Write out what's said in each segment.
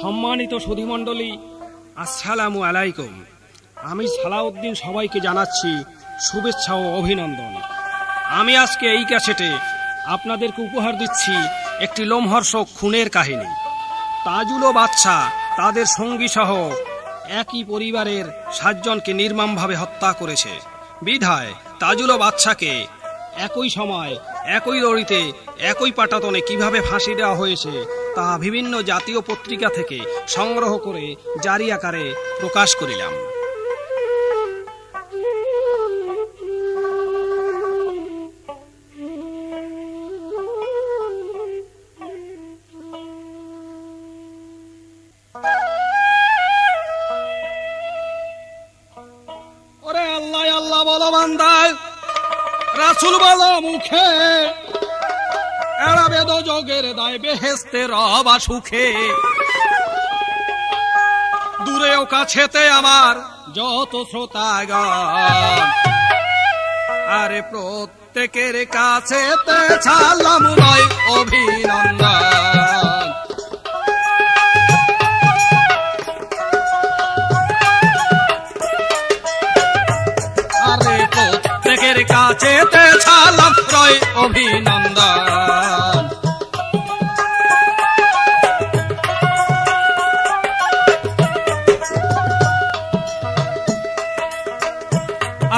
সম্মানিত সুধীমণ্ডলী, আসসালামু আলাইকুম। আমি সালাউদ্দিন সবাইকে জানাচ্ছি শুভেচ্ছা ও অভিনন্দন। আমি আজকে এই ক্যাসেটে আপনাদেরকে উপহার দিচ্ছি একটি লোমহর্ষক খুনের কাহিনী। তাজুল ও বাদশা তাদের সঙ্গী সহ একই পরিবারের 7 জনকে নির্মমভাবে হত্যা করেছে। বিধায় তাজুল ও বাদশাকে একই সময় একই দড়িতে একই পাটাতনে কিভাবে ফাঁসি দেওয়া হয়েছে তা বিভিন্ন জাতীয় পত্রিকা থেকে সংগ্রহ করে জারি আকারে প্রকাশ করিলাম। ওরে আল্লাহ আল্লাহ বলো বান্দায়, রাসূল বলো মুখে, এড়াবে দোজখের দায় বেহেশতে রবা সুখে। দূরে ও কাছেতে আমার যত শ্রোতাগণ, আরে প্রত্যেকের কাছেতে ছাড়লাম নয় অভিনন্দন। আরে প্রত্যেকের কাছেতে ছাড়লাম নয় অভিনন্দন।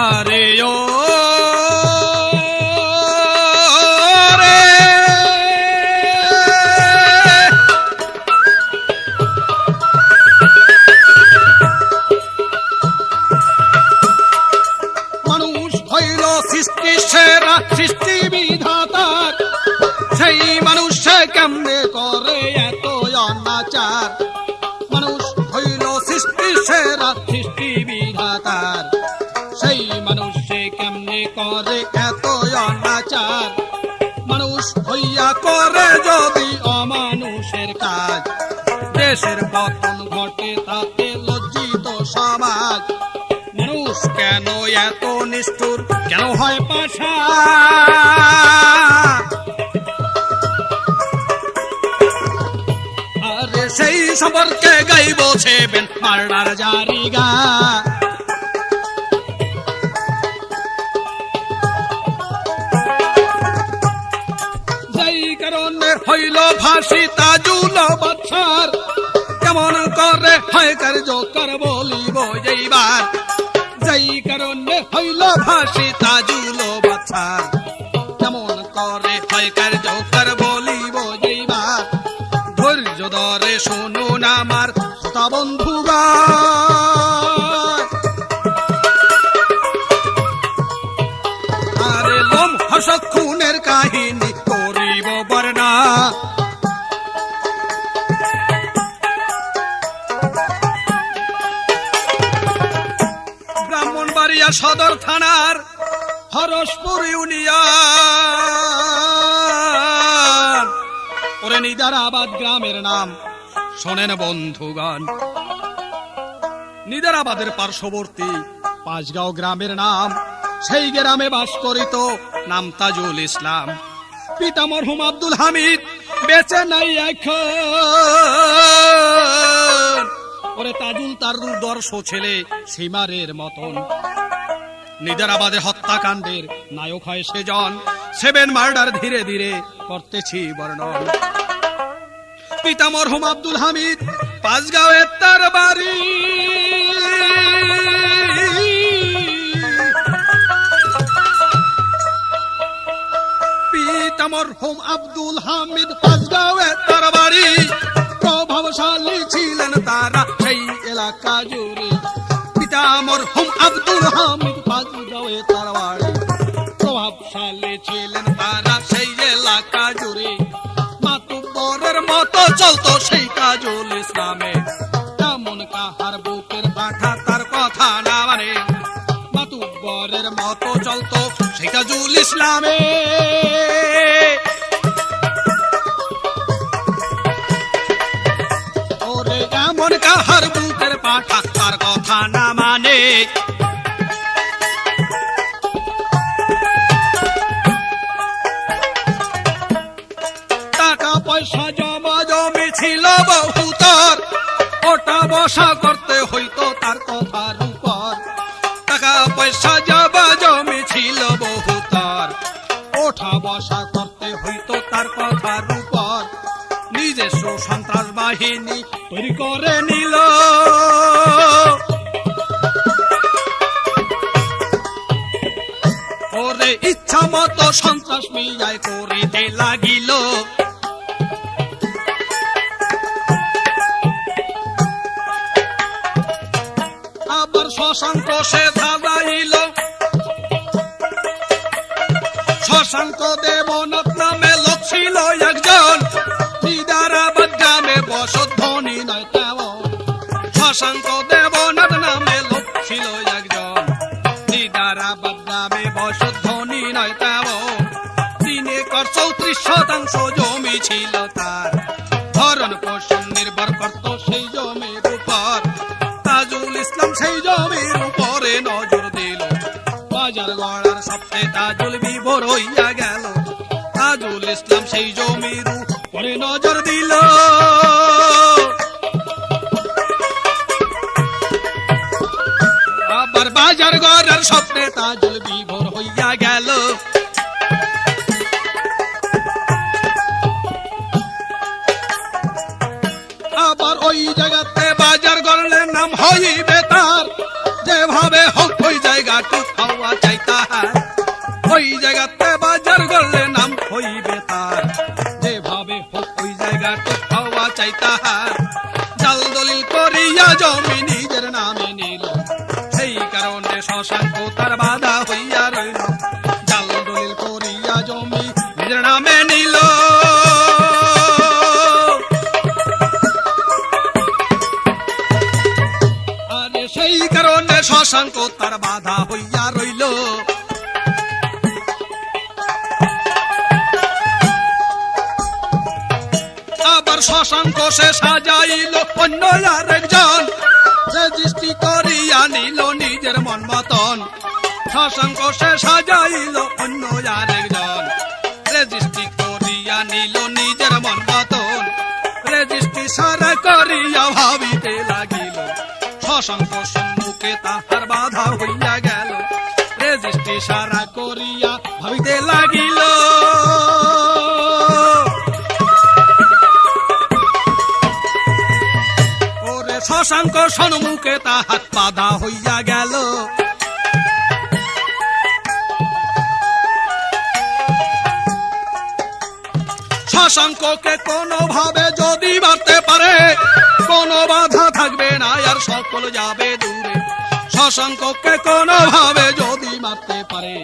আরে ও রে মানুষ হইল সৃষ্টি সেরা, সৃষ্টি বিধাতার, সেই মানুষে কেমনে করে এত অনাচার। মানুষ হইল সৃষ্টি সেরা, সৃষ্টি বিধাতার, সেই মানুষে কেমনে করে এত অনাচার। মানুষ হইয়া করে যদি অমানুষের কাজ, দেশের পতন ঘটে তাতে লজ্জিত সমাজ। মানুষ কেন এত নিষ্ঠুর, কেন হয় পাশা? আরে সেই সম্পর্কে গাইব ছেবেন মার্ডার জারিগা। যেই কারণে হইল ফাঁসি তাজুল বাদশার, কেমন করে হয় কার্য কর বলিব এইবার। যেই কারণে হইল ফাঁসি তাজুল বাদশার, কেমন করে হয় কার্য কর বলিব এইবার। ধৈর্য ধরে শুনুন আমার শ্রোতা বন্ধুগণ, আরে লোমহর্ষক খুনের কাহিনী করিব বর্ণনা। ব্রাহ্মণবাড়িয়া সদর থানার হরসপুর ইউনিয়ন, ওরে নিদারাবাদ গ্রামের নাম শোনেন বন্ধুগণ। নিদারাবাদের পার্শ্ববর্তী পাঁচগাঁও গ্রামের নাম, সেই গ্রামে বাস করিত নাম তাজুল ইসলাম। পিতা মরহুম আব্দুল হামিদ বেঁচে নাই এখন। ওরে তাজুল তার দুর্দর্শ ছেলে সীমারের মতন। নিদারাবাদের হত্যাকাণ্ডের নায়ক হয় সেজন, 7 মার্ডার ধীরে ধীরে করতেছি বর্ণন। পিতা মরহুম আব্দুল হামিদ পাঁচগাঁওয়ে তার বাড়ি। পিতা মরহুম আব্দুল হামিদ পাঁচগাঁওয়ে তার বাড়ি। প্রভাবশালী ছিলেন তারা সেই এলাকা জুড়ে। পিতা মরহুম আব্দুল হামিদ পাঁচগাঁওয়ে তার বাড়ি। প্রভাবশালী ছিলেন তারা সেই এলাকা জুড়ে। মাতুব্বরের মতো চলতো সেই তাজুল ইসলামে, তেমন কাহার বুকের পাঠা তার কথা না মানে। মাতুব্বরের মতো চলতো সেই তাজুল ইসলামে। ওরে এমন কাহার বুকের পাঠা তার কথা না মানে। টাকা পয়সা জমা জমি ছিল বহুতর, বসা করতে হইতো তার কথার উপর, টাকা পয়সা যাবা জমি ছিল বহু তার, ওঠা বসা করতে হইতো তার কথার উপর, নিজস্ব সন্ত্রাস বাহিনী তৈরি করে নিল। ওরে ইচ্ছা মতো সন্ত্রাস মিয়ায় করিতে লাগিল। আবার শশাঙ্ক সে ধারাইল, শশাঙ্ক দেবনাথ নামে লোক ছিল একজন, নিদারাবাদ গ্রামে বসত ধনী নয় তেমন। শশাঙ্ক দেবনাথ নামে লোক ছিল একজন, নিদারাবাদ গ্রামে বসত ধনী নয় তেমন। 3 একর 34% জমি ছিল তার, ভরণ পোষণ নির্ভর করত সেই জমির উপর। তাজুল ইসলাম সেই জমির উপরে নজর দিল, বাজার গড়ার সবচেয়ে তাজুল বিভোর হইয়া গেল। তাজুল ইসলাম সেই জমির উপরে নজর দিল। আবার বাজার গড়ার স্বপ্নে তাজুল বিভোর হইয়া গেল। আবার ওই জায়গাতে বাজার গড়লে নাম হইবে তার, যেভাবে হোক ওই জায়গাটু খাওয়া চাই তাহার। ওই জায়গাতে বাজার গড়লে নাম হইবে তার, যেভাবে হোক ওই জায়গাটু খাওয়া চাই তাহার। জাল দলিল করিয়া জমি নিজের নামে নিল, সেই কারণে শশাঙ্ক তার বাধা হইয়া রইল। জাল দলিল করিয়া জমি নিজের নামে নিল। সেই কারণে শশাঙ্ক তার বাধা হইয়া রইল। আবার শশাঙ্ক সে সাজাইল অন্য আরেকজন, রেজিস্ট্রি করিয়া নিল নিজের মন মতন। শশাঙ্ক সে সাজাইল অন্য আরেকজন, রেজিস্ট্রি করিয়া নিল নিজের মন মতন। রেজিস্ট্রি সারা করিয়া ভাবিতে লাগিল, শশাঙ্ক সম্মুখে তাহার বাধা হইয়া গেল। রেজিস্ট্রি সারা করিয়া ভাবিতে লাগিল। ওরে শশাঙ্ক সম্মুখে তাহার বাধা হইয়া গেল। শশাঙ্ককে কোনোভাবে যদি মারতে পারে, কোনো বাধা থাকবে না আর সকল যাবে দূরে। শশাঙ্ককে কোনোভাবে যদি মারতে পারে,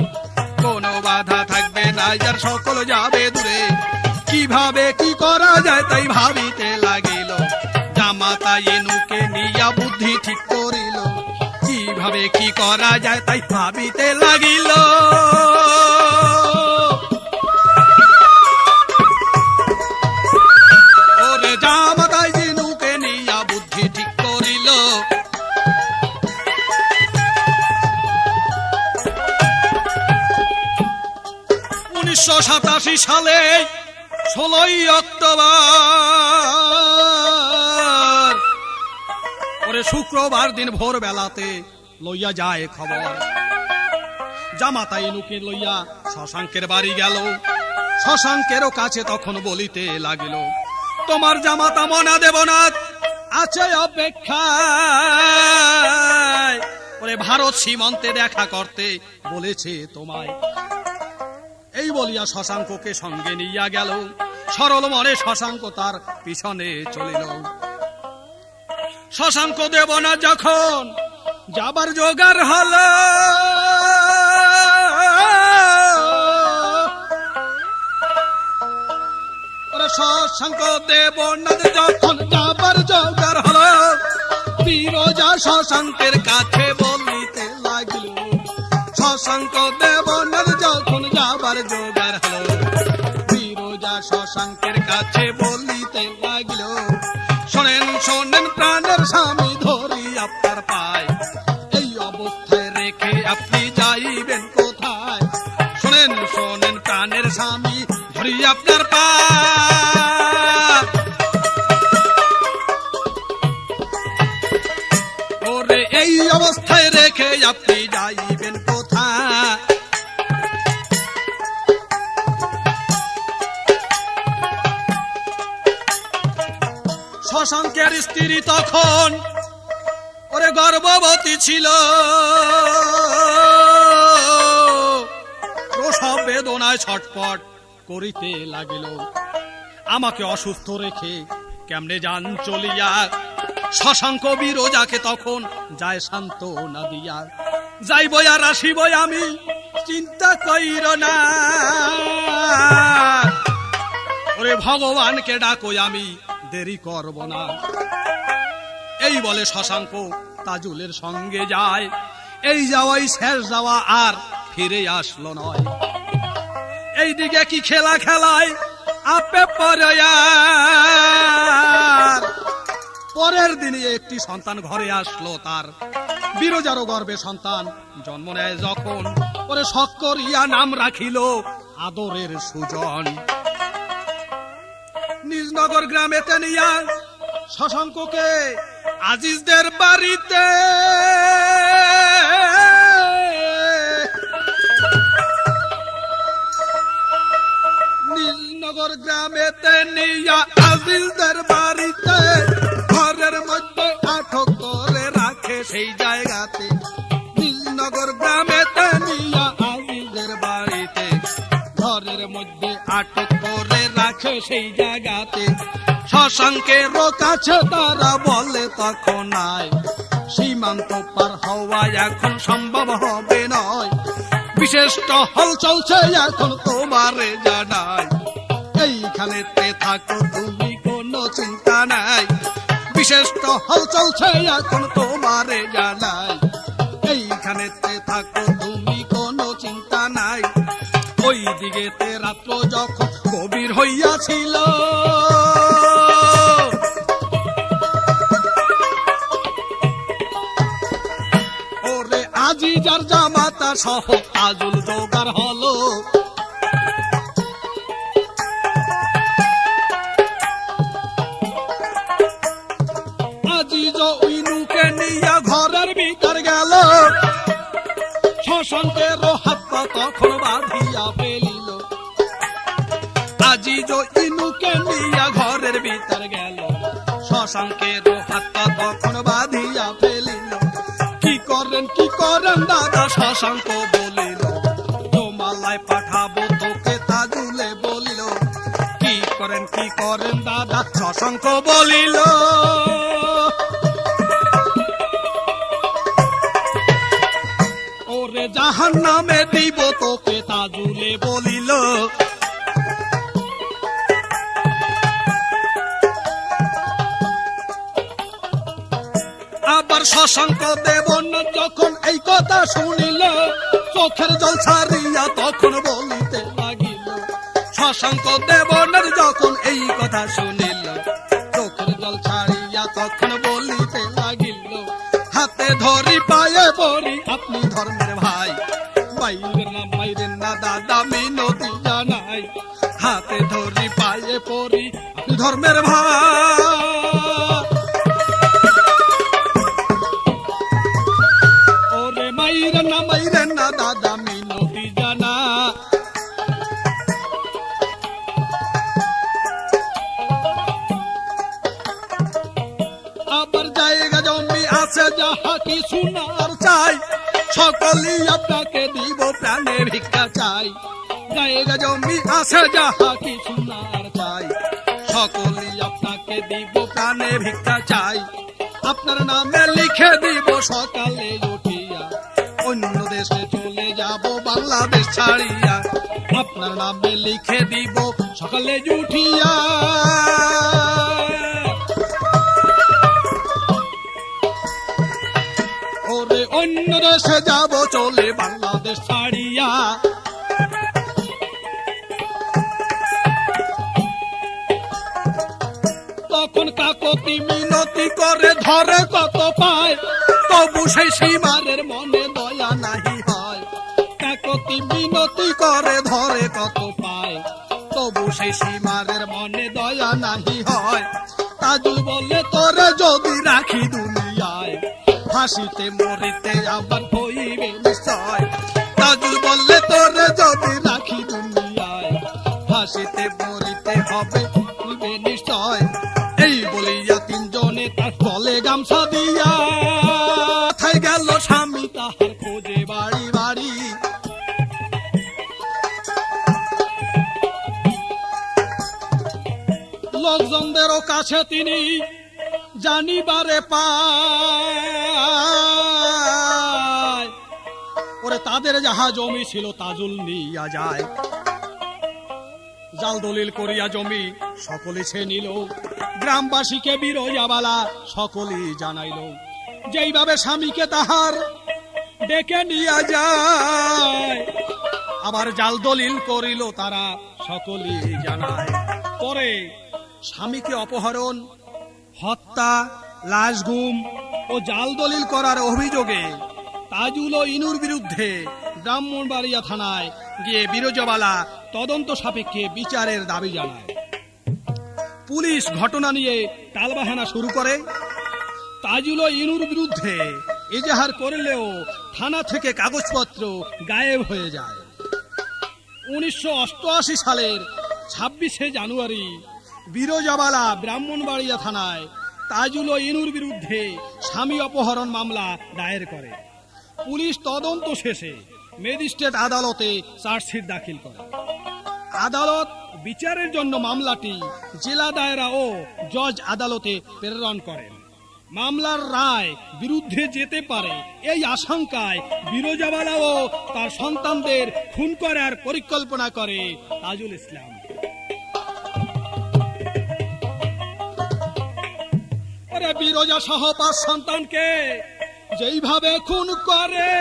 কোনো বাধা থাকবে না আর সকল যাবে দূরে। কিভাবে কি করা যায় তাই ভাবিতে লাগিল, জামাতা এনুকে নিয়া বুদ্ধি ঠিক করিল। কিভাবে কি করা যায় তাই ভাবিতে লাগিল। ওরে জামাতা এনুকে নিয়া বুদ্ধি ঠিক করিল। 1987 সালে 16ই অক্টোবর ওরে শুক্রবার দিন ভোর বেলাতে লইয়া যায় খবর। জামাতা এনুকে লইয়া শশাঙ্কের বাড়ি গেল। শশাঙ্কেরও কাছে তখন বলিতে লাগিল, তোমার জামাতা মনা দেবনাথ আছে অপেক্ষায়, ওরে ভারত সীমান্তে দেখা করতে বলেছে তোমায়। এই বলিয়া শশাঙ্ককে সঙ্গে নিয়া গেল। সরল মনে শশাঙ্ক তার পিছনে চলিল। শশাঙ্ক দেবনাথ যখন যাবার জোগাড় হল, শশাঙ্ক দেবনাথ যখন যাবার জোগাড় হল, বিরজা শশাঙ্কের কাছে বলিতে লাগিল। শশাঙ্ক দেবনাথ যখন যাবার জোগাড় হল, বিরজা শশাঙ্কের কাছে বলিতে লাগিল, শোনেন শোনেন প্রাণের স্বামী ধরি আপনার পায়, এই অবস্থায় রেখে আপনি যাইবেন কোথায়? শোনেন শোনেন প্রাণের স্বামী ধরি আপনার পায়। এই অবস্থায় রেখে আপনি যাইবেন কোথায়? শশাঙ্কের স্ত্রী তখন ওরে গর্ভবতী ছিল, প্রসব বেদনায় ছটফট করিতে লাগিল। আমাকে অসুস্থ রেখে কেমনে যান চলিয়া? শশাঙ্ক বিরজাকে তখন যায় সান্ত্বনা দিয়া, যাইব আর আসিব আমি, চিন্তা কইর না। ওরে ভগবানকে ডাকো, আমি দেরি করব না। এই বলে শশাঙ্ক তাজুলের সঙ্গে যায়। এই যাওয়াই শেষ যাওয়া, আর ফিরে আসলো নয়। এইদিকে কি খেলা খেলায় আপে পরে, পরের দিনে একটি সন্তান ঘরে আসলো তার। বিরজারও গর্ভে সন্তান জন্ম নেয় যখন, পরে শক্করিয়া নাম রাখিল আদরের সুজন। নিজনগর গ্রামেতে নিয়া শশাঙ্ককে আজিজদের বাড়িতে, নিজনগর গ্রামেতে নিয়া আজিজদের বাড়িতে, ঘরের মধ্যে আটক করে রাখে সেই জায়গাতে। নিজনগর গ্রামেতে নিয়া আজিজদের বাড়িতে, ঘরের মধ্যে আটক করে রাখে সেই জায়গাতে। শশাঙ্কের কাছে তারা বলে তখন আয়, সীমান্ত পার হওয়া এখন সম্ভব হবে নয়। বিশেষ টহল চলছে এখন তোমারে জানাই, এইখানেতে থাকো তুমি কোনো চিন্তা নাই। বিশেষ টহল চলছে এখন তোমারে জানাই, এইখানেতে থাকো তুমি কোনো চিন্তা নাই। ওই দিকেতে রাত্র যখন গভীর হইয়াছিল, ওরে আজিজার জামাতা সহ তাজুল জোগাড় হলো। আজিজ ইনুকে নিয়ে ঘরের ভিতর গেল, শশাঙ্কের হাত পা তখন বাঁধিয়া ফেলিল। আজিজ ইনুকে নিয়ে ঘরের ভিতর গেল, শশাঙ্কের হাত পা তখন বাঁধিয়া ফেলিল। কি করেন দাদা? শশাঙ্ক বলিল, তোমালায় পাঠাবো তোকে তাজুলে বলিল। কি করেন দাদা? শশাঙ্ক বলিল, ওরে জাহান্নামে দিব তোকে তাজুলে বলিল। আবার শশাঙ্ক দেবন যখন এই কথা শুনিল, চোখের জল ছাড়িয়া তখন বলিতে লাগিল। শশাঙ্ক দেবনের যখন এই কথা শুনিল, চোখের জল ছাড়িয়া তখন বলিতে লাগিল। হাতে ধরি পায়ে পড়ি আপনি ধর্মের ভাই, মাইরেন না দাদা মিনতি জানাই। হাতে ধরি পায়ে পড়ি আপনি ধর্মের ভাই, ওরে মাইরেন না দাদা মিনতি জানা। আবার জায়গা জমি আছে যাহা কি সোনার চাই, সকলেই আপনাকে দিব প্রাণে ভিক্ষা চাই। জায়গা জমি আছে যাহা কি সোনার চাই, সকলেই আপনাকে দিব প্রাণে ভিক্ষা চাই। আপনার নামে লিখে দিব সকালে উঠিয়া, অন্য দেশে চলে যাব বাংলাদেশ ছাড়িয়া। আপনার নামে লিখে দিব সকালে উঠিয়া, ওরে অন্য দেশে যাব চলে বাংলাদেশ ছাড়িয়া। তখন কাকতি মিনতি করে ধরে কত পায়, তবু সেই সীমারের মনে দয়া নাহি হয়। কাকতি মিনতি করে ধরে কত পায়, তবু সেই সীমারের মনে দয়া নাহি হয়। তাজুল বলে তোরে যদি রাখি দুনিয়ায়, ফাঁসিতে মরিতে আবার হইবে নিশ্চয়। তাজুল বললে তোরে যদি রাখি দুনিয়ায়, ফাঁসিতে মরিতে হবে নিশ্চয়। এই বলিয়া তিনজনে তার গলে গামছা দিয়া থাই গেল স্বামী তাহার খোঁজে বাড়ি বাড়ি। লোকজনদেরও কাছে তিনি জানিবারে পায়, ওরে তাদের যাহা জমি ছিল তাজুল নিয়া যায়। জাল দলিল করিয়া জমি সকলে সে নিল, গ্রামবাসীকে বিরজাবালা সকলেই জানাইল। যেইভাবে স্বামীকে তাহার ডেকে নিয়া যায়, আবার জাল দলিল করিল তারা সকলেই জানায়। পরে স্বামীকে অপহরণ, হত্যা, লাশ গুম ও জাল দলিল করার অভিযোগে তাজুল ও ইনুর বিরুদ্ধে ব্রাহ্মণবাড়িয়া থানায় গিয়ে বিরজাবালা তদন্ত সাপেক্ষে বিচারের দাবি জানায়। পুলিশ ঘটনা নিয়ে টালবাহানা শুরু করে। তাজুল ও ইনুর বিরুদ্ধে এজাহার করলেও থানা থেকে কাগজপত্র গায়েব হয়ে যায়। 1988 সালের 26শে জানুয়ারি বিরজাবালা ব্রাহ্মণবাড়িয়া থানায় তাজুল ও ইনুর বিরুদ্ধে স্বামী অপহরণ মামলা দায়ের করে। পুলিশ তদন্ত শেষে ম্যাজিস্ট্রেট আদালতে চার্জশিট দাখিল করে। আদালত বিচারের জন্য মামলাটি জেলা দায়রা ও জজ আদালতে প্রেরণ করেন। মামলার রায় বিরুদ্ধে যেতে পারে এই আশঙ্কায় বিরজাবালা ও তার সন্তানদের খুন করার পরিকল্পনা করে তাজুল ইসলাম। বিরজা সহ 5 সন্তানকে যেইভাবে খুন করে,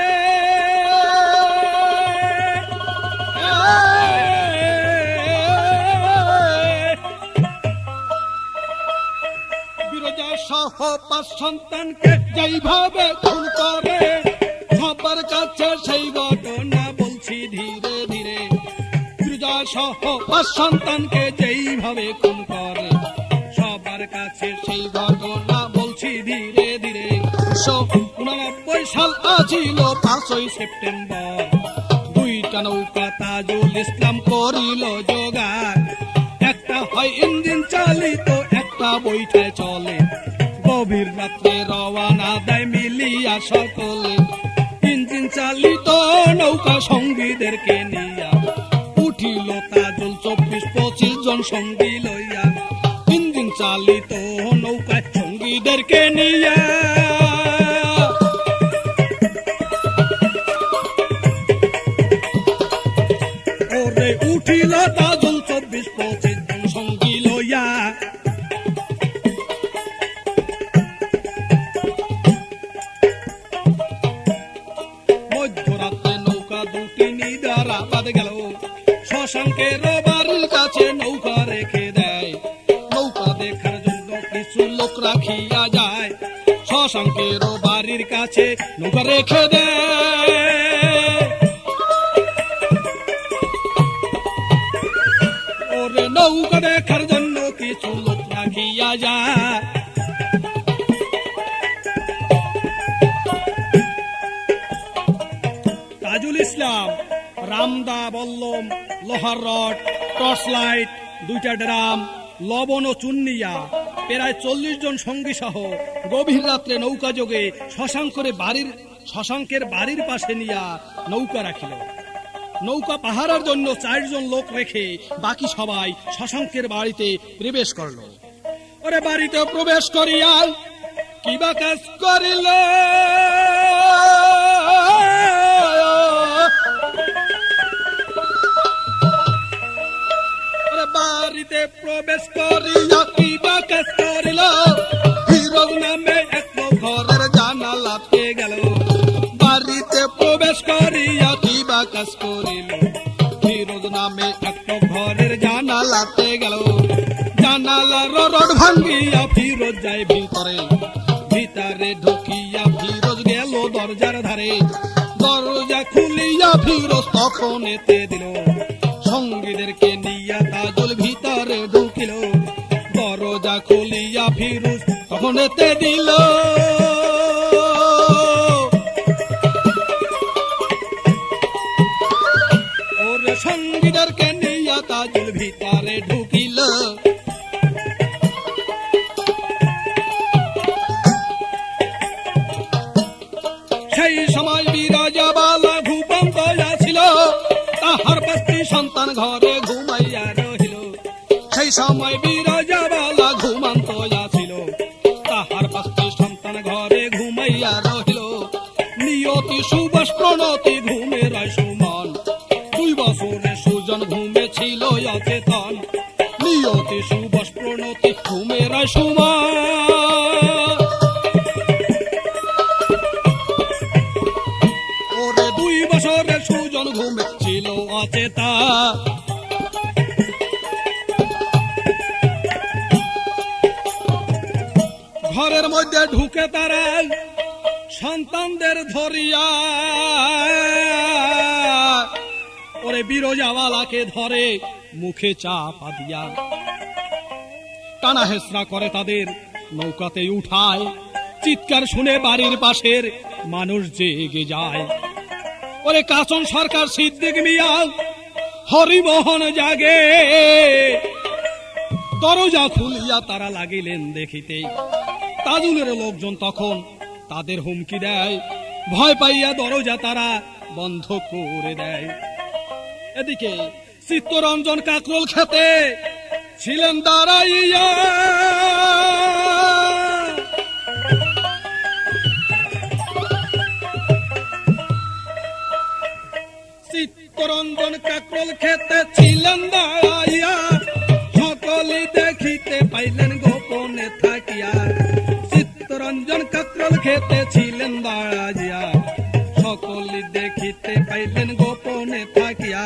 বিরজা সহ 5 সন্তানকে যেইভাবে খুন করে, সবার কাছে সেই ঘটনা বলছি ধীরে ধীরে। বিরজা সহ 5 সন্তানকে যেইভাবে খুন করে, সবার কাছে সেই ঘটনা বলছি ধীরে ধীরে। 1989 সাল আছিল 5ই সেপ্টেম্বর, 2টা নৌকা তাজুল ইসলাম করিল জোগাড়। একটা হয় ইঞ্জিন চালিত, একটা বৈঠায় চলে, গভীর রাত্রে রওয়ানা দেয় মিলিয়া সকলে। ইঞ্জিন চালিত নৌকা সঙ্গীদেরকে নিয়া উঠিল তাজুল 24-25 জন সঙ্গী লইয়া। ইঞ্জিন চালিত নৌকায় সঙ্গীদেরকে নিয়া ওরে উঠিল তাজুল 24-25 জন সঙ্গী লইয়া। মধ্যরাত্রে নৌকা দুটি নিদারাবাদ গেল, শশাঙ্কের বাড়ির কাছে নৌকা রেখে দেয়। নৌকা দেখার জন্য কিছু লোক রাখিয়া যায়, শশাঙ্কের বাড়ির কাছে নৌকা রেখে দেয়। ওরে নৌকা দেখার জন্য কিছু লোক রাখিয়া যায়। তাজুল ইসলাম রামদা, বল্লম, লোহার রড, টর্চ লাইট, 2টা ড্রাম, লবণ ও চুন্নিয়া প্রায় 40 জন সঙ্গী সহ গভীর রাত্রে নৌকা যোগে শশাঙ্কের বাড়ির পাশে নিয়া নৌকা রাখিল। নৌকা পাহারার জন্য 4 জন লোক রেখে বাকি সবাই শশাঙ্কের বাড়িতে প্রবেশ করল। ওরে বাড়িতে প্রবেশ করিয়া কিবা কাজ করিল, বাড়িতে প্রবেশ করিয়া কিবা কাজ করিল। ফিরোজ নামে এক ঘরের জানালাতে গেল, বাড়িতে প্রবেশ করিয়া কিবা কাজ করিল। ফিরোজ নামে এক ঘরের জানালাতে গেল, জানালার রড ভাঙ্গিয়া ফিরোজ যায় ভিতরে। ভিতরে ঢুকিয়া ফিরোজ গেল দরজার ধারে, দরজা খুলিয়া ফিরোজ তখন এতে দিল। সঙ্গীদেরকে নিয়া তাজুল ভিতরে ঢুকিল, দরজা খুলিয়া ফিরোজ তখন এতে দিল। তাজুল ভিতরে ঢুকিল। সেই সময় বিরাজাবালা ঘুমন্ত আছিল, তাহার 5টি সন্তান ঘরে ঘুমাইয়া রহিল। সেই সময় বিরাজাবালা ঘুমন্ত আছিল, তাহার 5টি সন্তান ঘরে ঘুমাইয়া রহিল। নিয়তি সুবাস প্রণতি ঘুমের সুমন, 2 বছরে সুজন ঘুমে ছিল অচেতন। নিয়তি সুবাস প্রণতি ঘুমের সুমন, ওরে 2 বছরে সুজন ঘুমে ছিল অচেতন। ঘরের মধ্যে ঢুকে তারা সন্তানদের ধরিয়া ওরে বিরজাওয়ালাকে ধরে মুখে চাপা দিয়া টানা হেসরা করে তাদের নৌকাতে উঠায়। চিৎকার শুনে বাড়ির পাশের মানুষ জেগে যায়। ওরে কাচন সরকার, সিদ্দিক মিয়া, হরিমোহন জাগে। দরজা খুলিয়া তারা লাগিলেন দেখিতে। তাজুলের লোকজন তখন তাদের হুমকি দেয়, ভয় পাইয়া দরজা তারা বন্ধ করে দেয়। এদিকে চিত্তরঞ্জন কাকরোল খেতে ছিলেন দাঁড়াইয়া, চিত্তরঞ্জন কাকরোল খেতে ছিলেন দাঁড়াইয়া। সকলে দেখিতে পাইলেন গোপনে থাকিয়া, চিত্তরঞ্জন কাকরোল খেতে ছিলেন দাঁড়াইয়া। সকলে দেখিতে পাইলেন গোপনে থাকিয়া,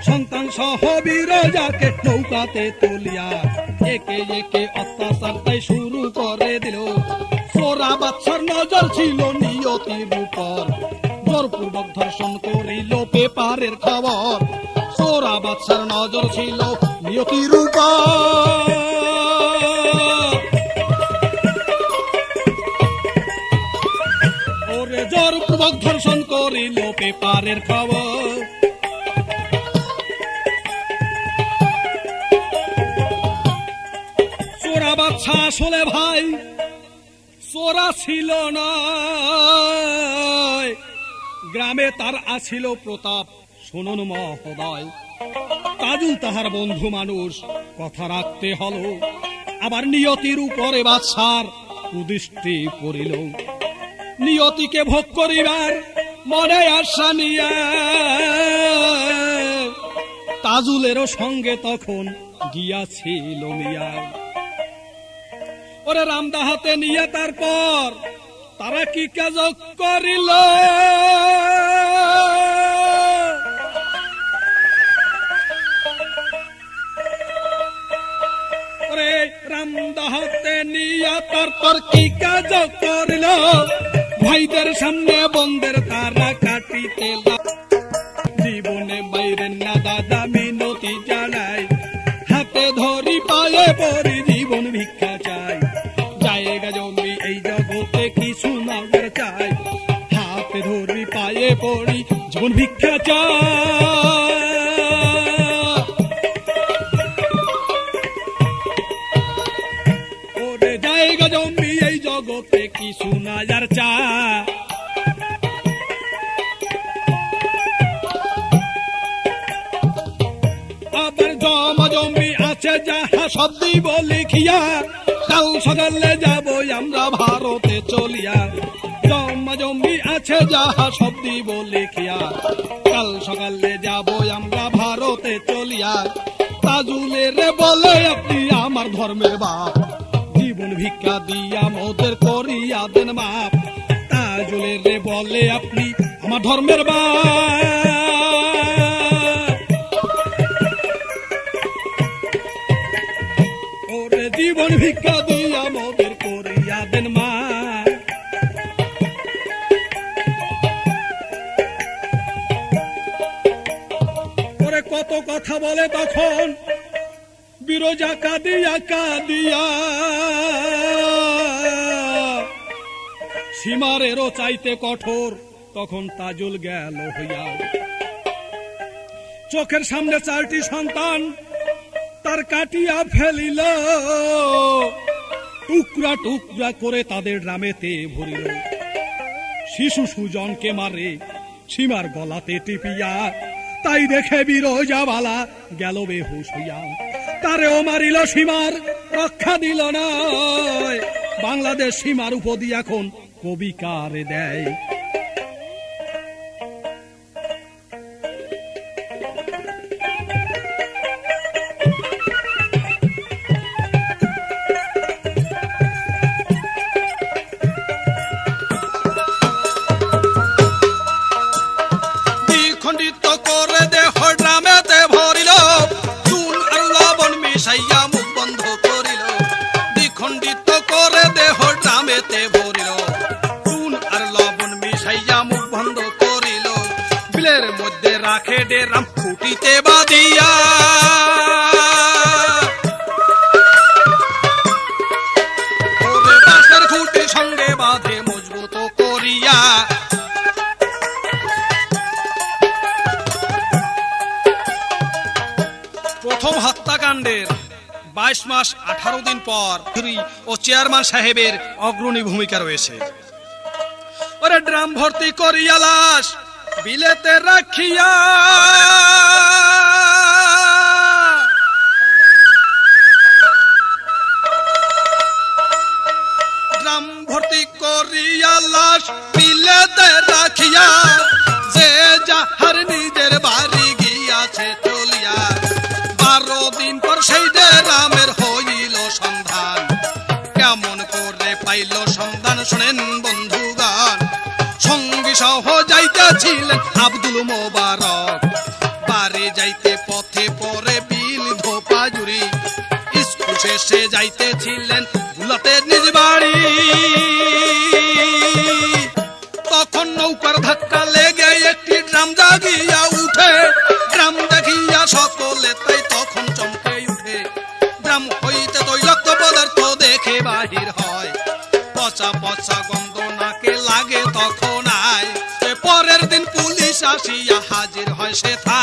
সন্তান সহ বিরজাকে নৌকাতে তুলিয়া একে একে অত্যাচার তাই শুরু করে দিল। সোরা বাদশার নজর ছিল নিয়তির উপর, জোরপূর্বক ধর্ষণ করিল পেপারের খবর। সোরা বাদশার নজর ছিল নিয়তির উপর, ওরে জোরপূর্বক ধর্ষণ করিল পেপারের খবর। সোরা বাদশা আসলে ভাই সোরা ছিল না, গ্রামে তার আছিল প্রতাপ। শুনুন মহোদয়, তাজুল তাহার বন্ধু মানুষ, কথা রাখতে হলো। আবার নিয়তির উপরে বাদশার কুদৃষ্টি পড়িল। নিয়তিকে ভোগ করিবার মনে আশা নিয়া তাজুলেরও সঙ্গে তখন গিয়াছিল মিয়া। ওরে রামদাহাতে নিয়ে তারপর তারা কি কাজ করিল, ওরে রামদাহাতে নিয়ে তারপর কি কাজ করিল। ভাইদের সামনে বন্ধের তারা কাটিতে জীবনে বাইরের না দাদা মিনতি জানাই। হাতে ধরি পায়ে পড়ি জীবন ভিক্ষা চাই, জায়গা জমি এই জগতে কিছু না চাই। হাতে ধরি পায়ে পড়ি জীবন ভিক্ষা চাই, ওরে জায়গা জমি এই জগতে কিছু না চাই। আবার জমা জমি আছে যাহা সব দিব লিখিয়া, কাল সকালে যাব আমরা ভারতে চলিয়া। জমা জমি আছে যাহা সব দিব লিখিয়া, কাল সকালে যাব আমরা ভারতে চলিয়া। তাজুলের বলে আপনি আমার ধর্মের বাপ, জীবন ভিক্ষা দিয়া মোদের করিয়া দেন মাপ। তাজুলের বলে আপনি আমার ধর্মের বাপ, ওরে জীবন ভিক্ষা দিয়া মোদের করিয়া দেন মা। ওরে কত কথা বলে তখন বিরজা কাঁদিয়া কাঁদিয়া, সীমারেরও চাইতে কঠোর তখন তাজুল গেল হইয়া। চোখের সামনে 4টি সন্তান তার কাটিয়া ফেলিল, টুকরা টুকরা করে তাদের ড্রামেতে ভরিল। শিশু সুজনকে মারে সীমার গলাতে টিপিয়া, তাই দেখে বিরজাবালা গেল বেহুশ হইয়া। তারেও মারিল সীমার রক্ষা দিল না, বাংলাদেশ সীমার উপদি এখন কবি কারে দেয়। দ্বিখণ্ডিত করে দেহ ড্রামেতে ভরিল, চুন আর লবণ মিশাইয়া মুখ বন্ধ করিল। দ্বিখণ্ডিত করে দেহ ড্রামেতে ভরিল, চুন আর লবণ মিশাইয়া মুখ বন্ধ করিল। বিলের মধ্যে রাখে ডেরাম খুঁটিতে বাঁধিয়া, ওরে বাঁশের খুঁটি সঙ্গে বাঁধে মজবুত করিয়া। প্রথম হত্যাকাণ্ডের 22 মাস 18 দিন পর ও চেয়ারম্যান সাহেবের অগ্রণী ভূমিকা রয়েছে। ওরে ড্রাম ভর্তি করিয়া লাশ বিলেতে রাখিয়া, ড্রাম ভর্তি করিয়া লাশ বিলেতে রাখিয়া, যে যাহার নিজের বাড়ি গিয়াছে চলিয়া। 12 দিন পর সেই ডেরামের হইল সন্ধান, কেমন করে পাইল সন্ধান শোনেন বন্ধুগণ। সঙ্গী সহ যাইতেছিলেন আব্দুল মোবারক, বাড়ি যাইতে পথে পরে বিল ধোপা জুড়ি। স্কুল শেষে যাইতেছিলেন ভুলাতে নিজ বাড়ি, তখন নৌকার ধাক্কা লেগে একটি ড্রাম জাগিয়া উঠে। ড্রাম দেখিয়া সকলে তাই তখন চমকে উঠে, ড্রাম হইতে তৈলাক্ত পদার্থ দেখে বাহির হয়। পচা পচা গন্ধ নাকে লাগে তখন আয়। পরের দিন পুলিশ আসিয়া হাজির হয় সেথা,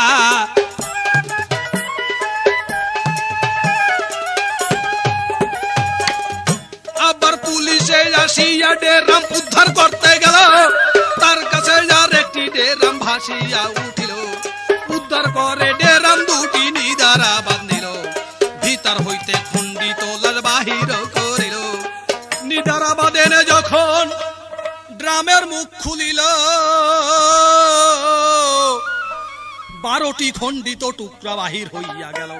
আবার পুলিশে আসিয়া ডেরাম উদ্ধার করতে গেল। তার কাছে আর একটি ডেরাম ভাসিয়া উঠিল, উদ্ধার করে ডেরাম দুটি নিদারা বাঁধিল। ভিতর হইতে খণ্ডিত লাশ বাহির করিল। নিদারা বাঁধেন যখন ড্রামের মুখ খুলিল, 12টি খণ্ডিত টুকরা বাহির হইয়া গেল।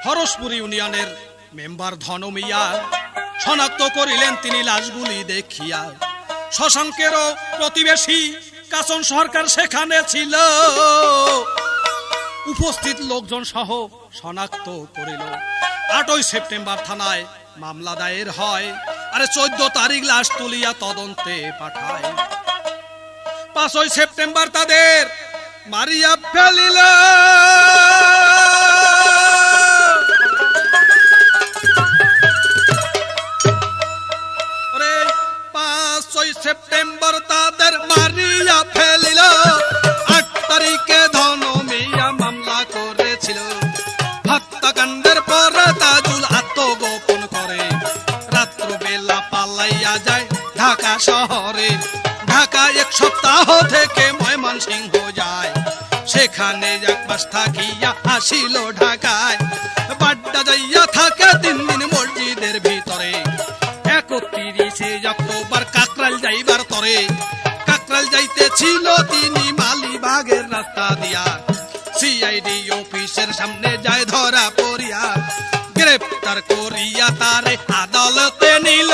হরসপুর ইউনিয়নের মেম্বার ধন মিয়া শনাক্ত করিলেন তিনি লাশগুলি দেখিয়া। শশাঙ্কেরও প্রতিবেশী কাচন সরকার সেখানে ছিল, উপস্থিত লোকজন সহ শনাক্ত করিল। 8ই সেপ্টেম্বর থানায় মামলা দায়ের হয়, আর 14 তারিখ লাশ তুলিয়া তদন্তে পাঠায়। 5ই সেপ্টেম্বর তাদের মারিয়া ফেলিল। 5ই সেপ্টেম্বর তাদের মারিয়া ফেলিল। 8 তারিখে ধন মিয়া মামলা করেছিল। হত্যাকাণ্ডের পর তাজুল আত্মগোপন করে রাত্রবেলা পালাইয়া যায় ঢাকা শহরে। ঢাকা 1 সপ্তাহ থেকে ময়মনসিংহ যায়, সেখানে 1 মাস থাকিয়া আসিল ঢাকায়। বাড্ডা যাইয়া থাকে 3 দিন মসজিদের ভিতরে। 31শে অক্টোবর কাকরাইল যাইবার তরে, কাকরাইল যাইতেছিল তিনি মালিবাগের রাস্তা দিয়া। সিআইডি অফিসের সামনে যায় ধরা পড়িয়া, গ্রেপ্তার করিয়া তারে আদালতে নিল।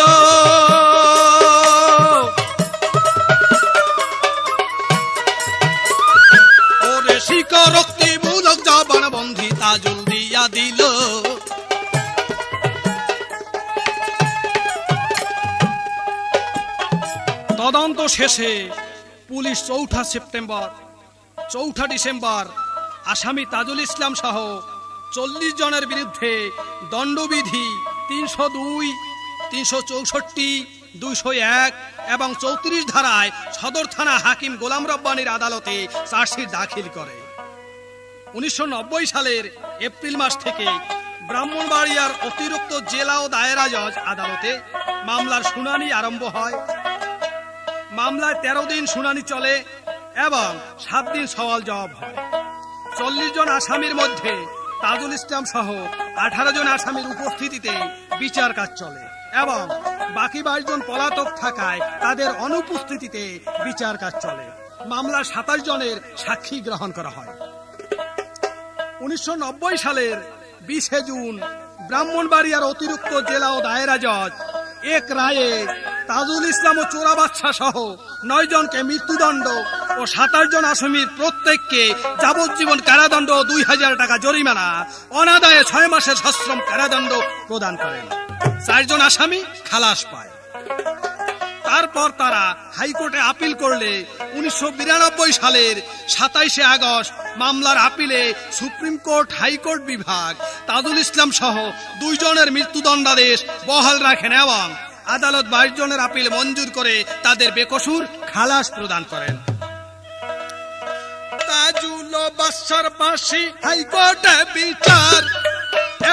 ওরে স্বীকারোক্তিমূলক জবানবন্দি তাজুল দিয়া দিল। তদন্ত শেষে পুলিশ 4 ডিসেম্বর আসামি তাজুল ইসলাম সহ 40 জনের বিরুদ্ধে দণ্ডবিধি 302, 364, 201 এবং 34 ধারায় সদর থানা হাকিম গোলাম রব্বানীর আদালতে চার্জশিট দাখিল করে। 1990 সালের এপ্রিল মাস থেকে ব্রাহ্মণবাড়িয়ার অতিরিক্ত জেলা ও দায়রা জজ আদালতে মামলার শুনানি আরম্ভ হয়। মামলায় 13 দিন শুনানি চলে এবং 7 দিন সওয়াল জবাব হয়। 40 জন আসামির মধ্যে তাজুল ইসলাম সহ 18 জন আসামির উপস্থিতিতে বিচার কাজ চলে এবং বাকি 22 জন পলাতক থাকায় তাদের অনুপস্থিতিতে বিচার কাজ চলে। মামলার 27 জনের সাক্ষী গ্রহণ করা হয়। 1990 সালের 20 জুন ব্রাহ্মণবাড়িয়ার অতিরিক্ত জেলা ও দায়রা জজ এক রায়ে তাজুল ইসলাম ও চোরা বাদশা সহ 9 জনকে মৃত্যুদণ্ড ও 27 জন আসামির প্রত্যেককে যাবজ্জীবন কারাদণ্ড ও 2000 টাকা জরিমানা, অনাদায়ে 6 মাসের সশ্রম কারাদণ্ড প্রদান করেন। 4 জন আসামি খালাস পায়। তারপর তারা হাইকোর্টে আপিল করলে 1992 সালের 27 আগস্ট মামলার আপিলে সুপ্রিম কোর্ট হাইকোর্ট বিভাগ তাজুল ইসলাম সহ 2 জনের মৃত্যুদণ্ডাদেশ বহাল রাখেন এবং আদালত 22 জনের আপিল মঞ্জুর করে তাদের বেকসুর খালাস প্রদান করেন। তাজুল বাদশার ফাঁসি হাইকোর্টে বিচার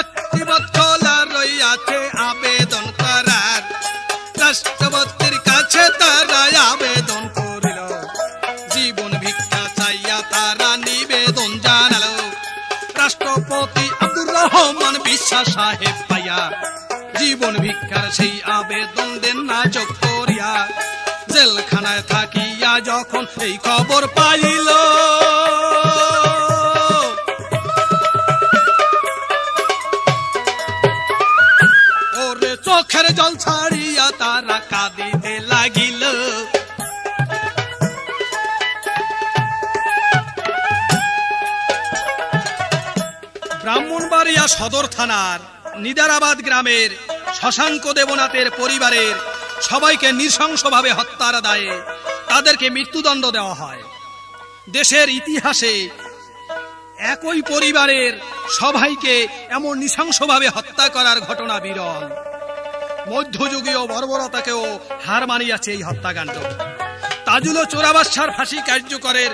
একটি বছলা রইয়াছে আবেদন করার। রাষ্ট্রপতির কাছে তারা আবেদন করিল, জীবন ভিক্ষা চাইয়া তারা নিবেদন জানালো। রাষ্ট্রপতি আব্দুর রহমান বিশ্বাস সাহেব পাইয়া জীবন ভিক্ষার সেই আবেদন দেন না যোগ করিয়া। জেলখানায় থাকিয়া যখন এই খবর পাইল, ওরে চোখের জল ছাড়িয়া তারা কাঁদিতে লাগিল। ব্রাহ্মণবাড়িয়া সদর থানার নিদারাবাদ গ্রামের শশাঙ্ক দেবনাথের পরিবারের সবাইকে নৃশংসভাবে হত্যার দায়ে তাদেরকে মৃত্যুদণ্ড দেওয়া হয়। দেশের ইতিহাসে একই পরিবারের সবাইকে এমন নৃশংসভাবে হত্যা করার ঘটনা বিরল। মধ্যযুগীয় বর্বরতাকেও হার মানিয়েছে এই হত্যাকাণ্ড। তাজুল ও চোরা বাদশার ফাঁসি কার্যকরের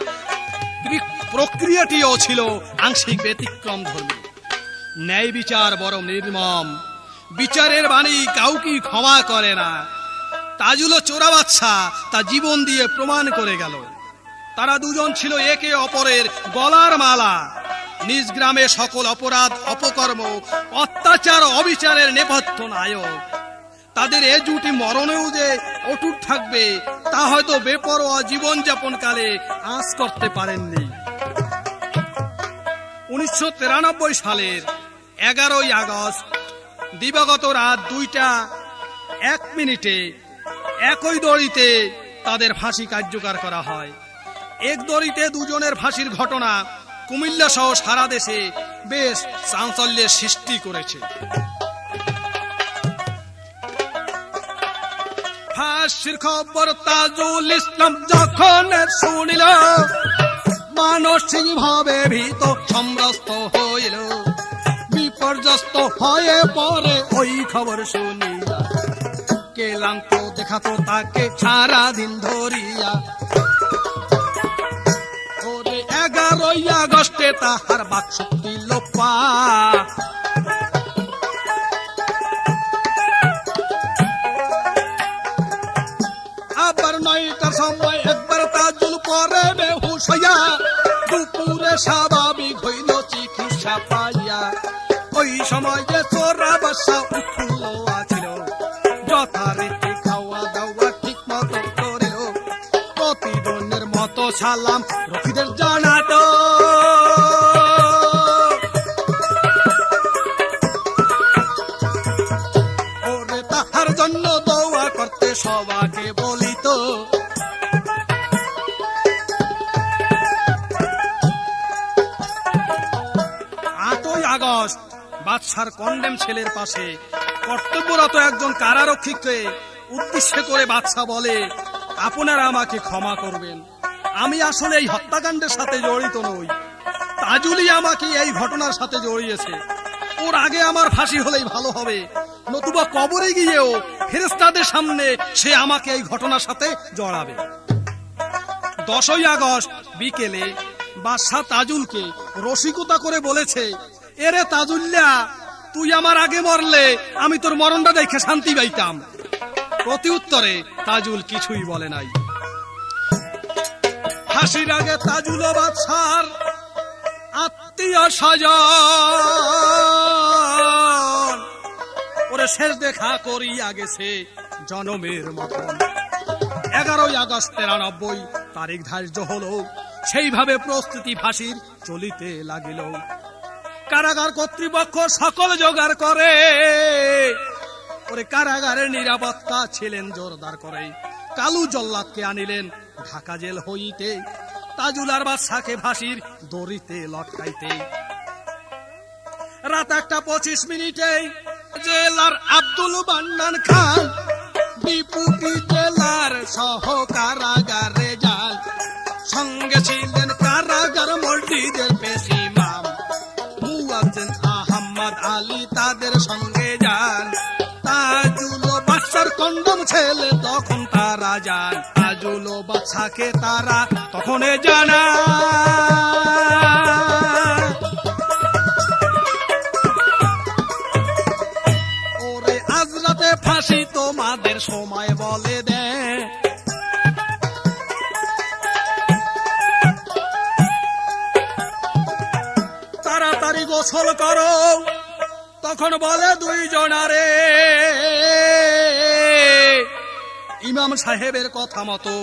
প্রক্রিয়াটিও ছিল আংশিক ব্যতিক্রম ধর্মী। ন্যায় বিচার বড় নির্মম, বিচারের বাণী কাউকে ক্ষমা করে না। তাজুল ও চোরা বাদশা তা জীবন দিয়ে প্রমাণ করে গেল। তারা দুজন ছিল একে অপরের গলার মালা। নিজ গ্রামে সকল অপরাধ, অপকর্ম, অত্যাচার, অবিচারের নেপথ্য নায়ক। তাদের এ জুটি মরণেও যে অটুট থাকবে তা হয়তো বেপরোয়া জীবনযাপন কালে আঁচ করতে পারেননি। 1993 সালের 11 আগস্ট দিবাগত রাত 2:01 একই দড়িতে তাদের ফাঁসি কার্যকর করা হয়। এক দড়িতে 2 জনের ফাঁসির ঘটনা কুমিল্লা সহ সারা দেশে বেশ চাঞ্চল্যের সৃষ্টি করেছে। ফাঁসির খবর তাজুল ইসলাম যখন শুনিল, মানসিক ভাবে ভীত সম্রস্ত হইল। বিপর্যস্ত হয়ে পরে ওই খবর শুনিয়া, কেলান্ত দেখাতো তাকে সারাদিন ধরিয়া। ওরে 11 আগস্টে তাহার বাকশক্তি লোপা। আবার 9টার সময় একবার তাজুল পরে বেহুশ হইয়া, দুপুরে স্বাভাবিক হইল চিকিৎসা পাইয়া। ওই সময় যে চোরা বাদশা উঠল আছিল, যথারীতি খাওয়া দাওয়া ঠিক মতো করিল। প্রতিদিনের মতো সালাম রফিদের জানাত। ওরে তাহার জন্য দোয়া করতে সবাইকে বলিত। 8 আগস্ট বাদশার কন্ডেম ছেলের পাশে কর্তব্যরত একজন কারারক্ষীকে উদ্দেশ্য করে বাদশা বলে, আপনারা আমাকে ক্ষমা করবেন, আমি আসলে এই হত্যাকাণ্ডের সাথে জড়িত নই। তাজুলই আমাকে এই ঘটনার সাথে জড়িয়েছে। ওর আগে আমার ফাঁসি হলেই ভালো হবে, নতুবা কবরে গিয়েও ফেরেশতাদের সামনে সে আমাকে এই ঘটনার সাথে জড়াবে। 10 আগস্ট বিকেলে বাদশাহ তাজুলকে রসিকতা করে বলেছে, এরে তাজুল্লা, তুই আমার আগে মরলে আমি তোর মরণটা দেখে শান্তি পাইতাম। প্রতি উত্তরে তাজুল কিছুই বলে নাই। ফাঁসির আগে তাজুল ও বাদশার আত্মীয় স্বজন ওরে শেষ দেখা করিয়া গেছে জনমের মতন। 11 আগস্ট 93 তারিখ ধার্য হলো, সেইভাবে প্রস্তুতি ফাঁসির চলিতে লাগিল। কারাগার কর্তৃপক্ষ সকল জোগাড় করে, ওরে কারাগারের নিরাপত্তা ছিলেন জোরদার করে। কালু জল্লাদকে আনিলেন ঢাকা জেল হইতে, তাজুল আর বাদশাকে ফাঁসির দড়িতে লটকাইতে। রাত 1:25 জেলার আব্দুল মান্নান খান ডিপুটি জেলার সহ কারাগারে যান। সঙ্গে ছিলেন কারাগার মসজিদের পেশি ইমাম মুয়াজ্জিন আহমদ আলী, তাদের সঙ্গে যান। তাজুল ও বাদশার কন্ডম ছেলে তখন তারা যান। তাজুল ও বাদশাকে তারা তখন জানা, ওরে আজ রাতে ফাঁসি তোমাদের সময় বলে দে। তাড়াতাড়ি গোসল করো, তখন বলে 2 জনারে। ইমাম সাহেবের কথা মতো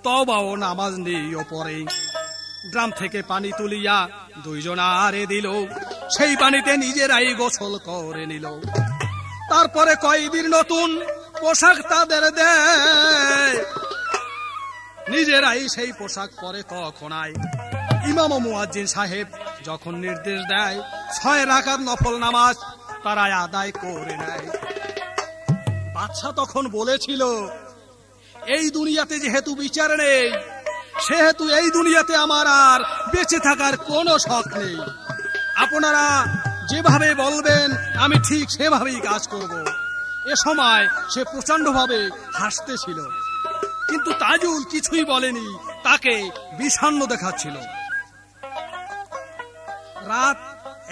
তওবা ও নামাজ নিয়ে পড়ে গ্রাম থেকে পানি তুলিয়া 2 জনারে দিল। সেই পানিতে নিজেরাই গোসল করে নিল। তারপরে কয়েদির নতুন পোশাক তাদের দেয়, নিজেরাই সেই পোশাক পরে তখন আয়। ইমাম ও মুয়াজ্জিন সাহেব যখন নির্দেশ দেয় 6 রাকাত নফল নামাজ তারা আদায় করে নেয়। বাদশা তখন বলেছিল, এই দুনিয়াতে যেহেতু বিচার নেই, সেহেতু এই দুনিয়াতে আমার আর বেঁচে থাকার কোনো শখ নেই। আপনারা যেভাবে বলবেন আমি ঠিক সেভাবেই কাজ করব। এ সময় সে প্রচন্ডভাবে হাসতেছিল, কিন্তু তাজুল কিছুই বলেনি, তাকে বিষণ্ণ দেখাচ্ছিল। রাত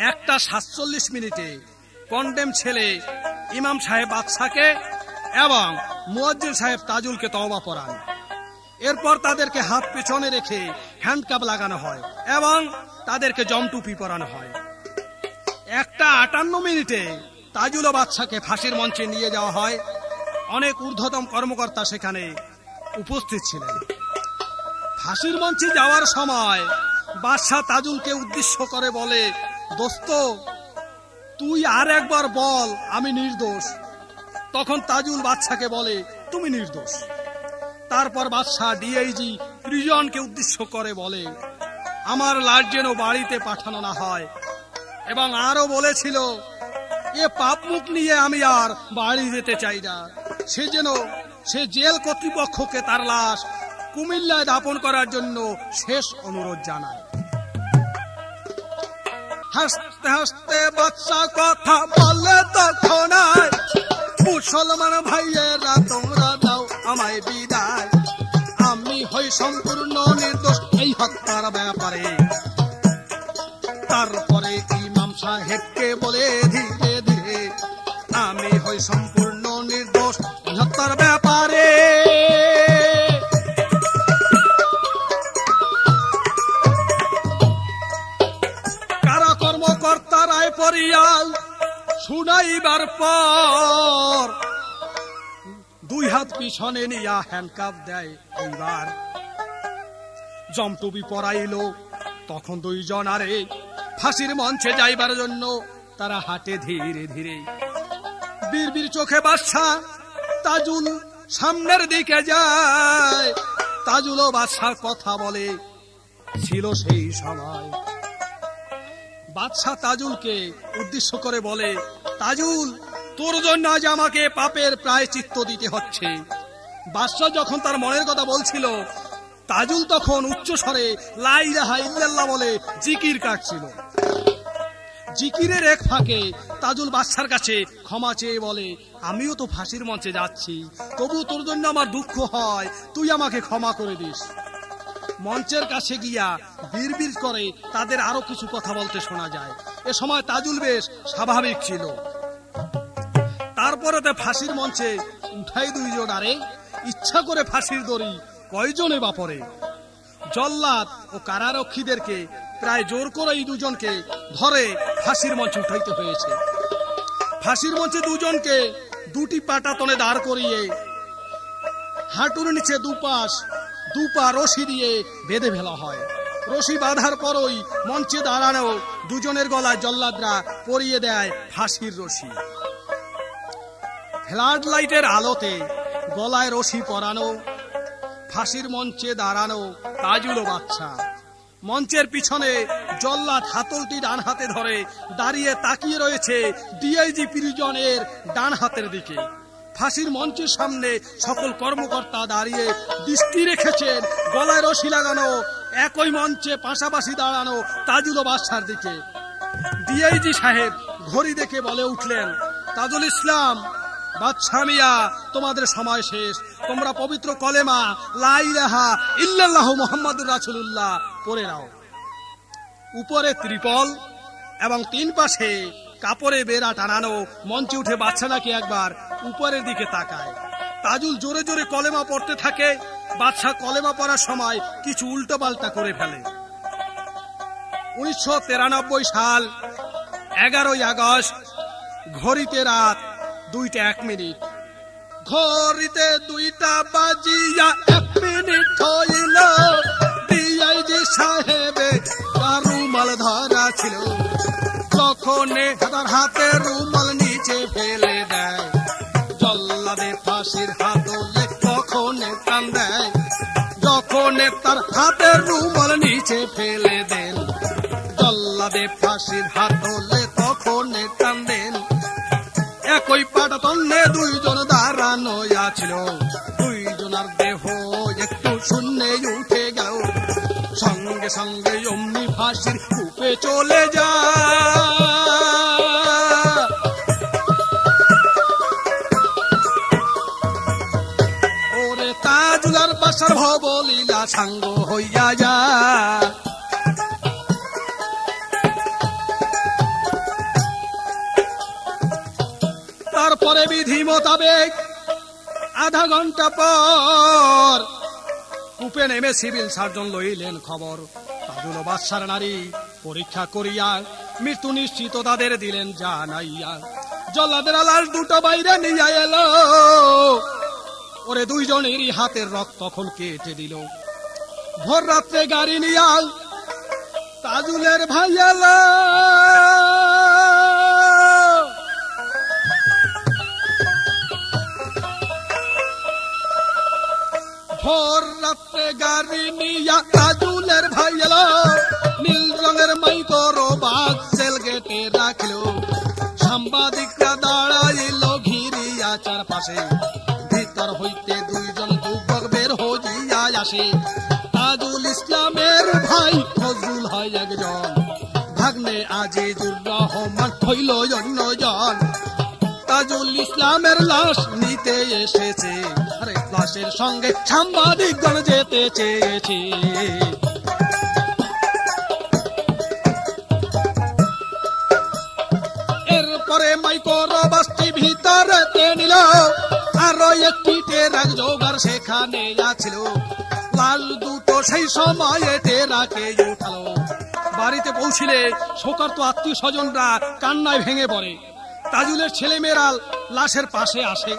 1:47 কন্ডেম ছেলে ইমাম সাহেব বাদশাকে এবং মুয়াজ্জিন সাহেব তাজুলকে তওবা পড়ান। এরপর তাদেরকে হাত পেছনে রেখে হ্যান্ডকাপ লাগানো হয় এবং তাদেরকে জমটুপি পরানো হয়। 1:58 তাজুল ও বাদশাকে ফাঁসির মঞ্চে নিয়ে যাওয়া হয়। অনেক ঊর্ধ্বতম কর্মকর্তা সেখানে উপস্থিত ছিলেন। ফাঁসির মঞ্চে যাওয়ার সময় বাদশা তাজুলকে উদ্দেশ্য করে বলে, দোস্ত, তুই আর একবার বল আমি নির্দোষ। তখন তাজুল বাদশাকে বলে, তুমি নির্দোষ। তারপর বাদশা ডিআইজি প্রিজনকে উদ্দেশ্য করে বলে, আমার লাশ যেন বাড়িতে পাঠানো না হয়, এবং আরো বলেছিল, এ পাপ মুখ নিয়ে আমি আর বাড়ি যেতে চাই না। সে জেল কর্তৃপক্ষকে তার লাশ কুমিল্লায় দাপন করার জন্য শেষ অনুরোধ জানায়। হাসতে হাসতে বাদশা কথা বলে তখন, মুসলমান ভাইয়েরা তোমরা দাও আমায় বিদায়, আমি হই সম্পূর্ণ নির্দোষ এই হত্যার ব্যাপারে। তারপরে ইমাম সাহেবকে বলে ধীরে ধীরে, আমি হই সম্পূর্ণ নির্দোষ এই হত্যার ব্যাপারে। কারা কর্মকর্তা রায় পরিয়াল শুনাইবার পর 2 হাত পিছনে নিয়া হ্যান্ডকাপ দেয়। এইবার জমটুপি পরাইল। তখন 2 জনারে ফাঁসির মঞ্চে যাইবার জন্য তারা হাঁটে ধীরে ধীরে। বীর চোখে বাদশা তাজুল সামনের দিকে যায়। তাজুল ও বাদশার কথা বলে ছিল সেই সময়। বাদশা তাজুলকে উদ্দেশ্য করে বলে, তাজুল, তোর জন্য আজ আমাকে পাপের প্রায়শ্চিত্ত দিতে হচ্ছে। বাদশা যখন তার মনের কথা বলছিল, তাজুল তখন উচ্চ স্বরে লা ইলাহা ইল্লাল্লাহ বলে জিকির কাটছিল। জিকিরের এক ফাঁকে তাজুল বাদশার কাছে ক্ষমা চেয়ে বলে, আমিও তো ফাঁসির মঞ্চে যাচ্ছি, তবু তোর জন্য আমার দুঃখ হয়, তুই আমাকে ক্ষমা করে দিস। মঞ্চের কাছে গিয়া বিড়বিড় করে তাদের আরো কিছু কথা বলতে শোনা যায়। এ সময় তাজুল বেশ স্বাভাবিক ছিল। তারপরে ফাঁসির মঞ্চে উঠাই দুইজন। আরে ইচ্ছা করে ফাঁসির দড়ি কয়জনে বাপরে। জল্লাদ ও কারারক্ষীদেরকে প্রায় জোর করে এই দুজনকে ধরে ফাঁসির মঞ্চে উঠাইতে হয়েছে। ফাঁসির মঞ্চে দুজনকে দুটি পাটাতনে দাঁড় করিয়ে হাঁটুর নিচে দুপা রশি দিয়ে বেঁধে ফেলা হয়। রশি বাঁধার পরই মঞ্চে দাঁড়ানো দুজনের গলায় জল্লাদরা পরিয়ে দেয় ফাঁসির রশি। ফ্লাড লাইটের আলোতে গলায় রশি পরানো, ফাঁসির মঞ্চে দাঁড়ানো তাজুল ও বাদশা। মঞ্চের পিছনে জল্লাদ হাতলটি ডান হাতে ধরে দাঁড়িয়ে তাকিয়ে রয়েছে ডিআইজি প্রিজনের ডান হাতের দিকে। ফাঁসির মঞ্চের সামনে সকল কর্মকর্তা দাঁড়িয়ে দৃষ্টি রেখেছেন গলায় রশি লাগানো একই মঞ্চে পাশাপাশি দাঁড়ানো তাজুল ও বাদশার দিকে। ডিআইজি সাহেব ঘড়ি দেখে বলে উঠলেন, তাজুল ইসলাম, বাদশা মিয়া, তোমাদের সময় শেষ। তোমরা পবিত্র কলেমা লা ইলাহা ইল্লাল্লাহু মুহাম্মাদুর রাসূলুল্লাহ পড়ে নাও। উপরে ত্রিপল এবং তিন পাশে কাপড়ে বেড়া টানানো। মঞ্চে উঠে বাদশা নাকি একবার উপরের দিকে তাকায়। তাজুল জোরে জোরে কলেমা পড়তে থাকে। বাদশা কলেমা পড়ার সময় কিছু উল্টো পাল্টা করে ফেলে। 1993 সাল 11 আগস্ট, ঘড়িতে রাত 2:01। ঘড়িতে 2টা বাজিয়া 1 মিনিট হইল। ডিআইজি সাহেবে রুমাল ধরা ছিল। যখন তার হাতে রুমাল নিচে ফেলে দেয়, জল্লাদে ফাঁসির হাতলে তখন টান দেয়। যখন তার হাতে রুমাল নিচে ফেলে দেন, জল্লাদে ফাঁসির হাতলে তখন টান দেন। একই পাটাতনে দুইজন দাঁড়ানো আছিল। দুইজনের দেহ একটু শূন্যে উঠে গেল। সঙ্গে সঙ্গে অমনি ফাঁসির কূপে চলে যায়। ওরে তাজুলার বাসার ভবলীলা সাঙ্গ হইয়া যায়। তারপরে বিধি মোতাবেক আধা ঘন্টা পর কূপে নেমে সিভিল সার্জন লইলেন খবর। তাজুল ও বাদশার নারী পরীক্ষা করিয়া মৃত্যু নিশ্চিত তাদের দিলেন জানাইয়া। জল্লাদের লাশ দুটো বাইরে নিয়ে এলো। ওরে দুইজনেরই হাতের রক্ত তখন কেটে দিল। ভোর রাত্রে গাড়ি নিয়া তাজুলের ভাই এলো। ভোর রাত্রে গাড়ি নিয়া তাজুলের ভাই এলো। নীল রঙের মাইক্রো বাস সেল গেটে রাখলো। সাংবাদিকরা দাঁড়াইল ঘিরিয়া চারপাশে। ভিতর হইতে দুইজন যুবক বের হইয়া আসে। তাজুল ইসলামের ভাই ফজলুল হয় একজন, ভাগ্নে আজিজুর রহমান হইল অন্যজন। তাজুল ইসলামের লাশ নিতে এসেছে। আরে লাশের সঙ্গে সাংবাদিকগণ যেতে চেয়েছে। এরপরে মাইক্রো বাসটি ভিতরে নিল। আরো একটি ট্রাক জোগাড় সেখানে আছিল। লাশ দুটো সেই সময়ে ট্রাকে উঠালো। বাড়িতে পৌঁছিলে শোকার্ত আত্মীয় স্বজনরা কান্নায় ভেঙে পড়ে। তাজুলের ছেলে মেয়েরা লাশের পাশে আসে।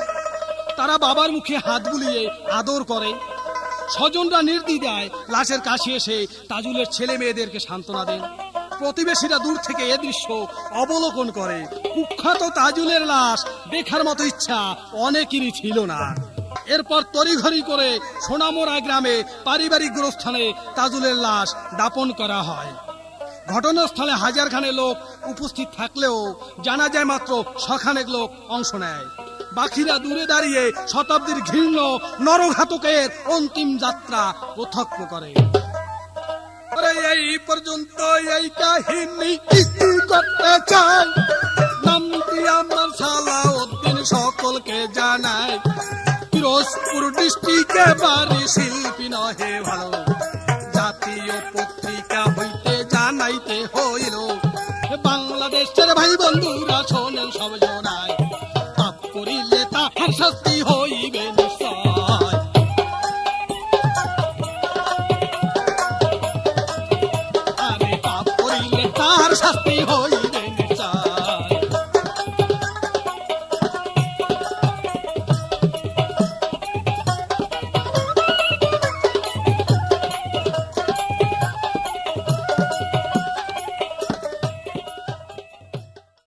তারা বাবার মুখে হাত বুলিয়ে আদর করে। স্বজনরা নির্দ্বিধায় লাশের কাছে এসে তাজুলের ছেলে মেয়েদেরকে সান্ত্বনা দেন। প্রতিবেশীরা দূর থেকে এ দৃশ্য অবলোকন করে। কুখ্যাত তাজুলের লাশ দেখার মতো ইচ্ছা অনেকেরই ছিল না। এরপর তড়িঘড়ি করে সোনামোড়া গ্রামে পারিবারিক গোরস্থানে তাজুলের লাশ দাপন করা হয়। ঘটনাস্থলে হাজারখানে লোক উপস্থিত থাকলেও জানা যায় মাত্র 100 লোক অংশ নেয়। বাকিরা দূরে দাঁড়িয়ে শতাব্দীর ঘৃণ্য নরঘাতকের অন্তিম যাত্রা প্রত্যক্ষ করে। এই পর্যন্ত এই কাহিনী করতে চাই। নামটি আমার সালাউদ্দিন সকলকে জানায়। পিরোজপুর ডিস্ট্রিক্টে বাড়ি শিল্পী নহে ভালো। জাতীয় পত্রিকা হইতে জানাইতে হইল বাংলাদেশের ভাই বন্ধুরা শোনেন সব জোড়ায়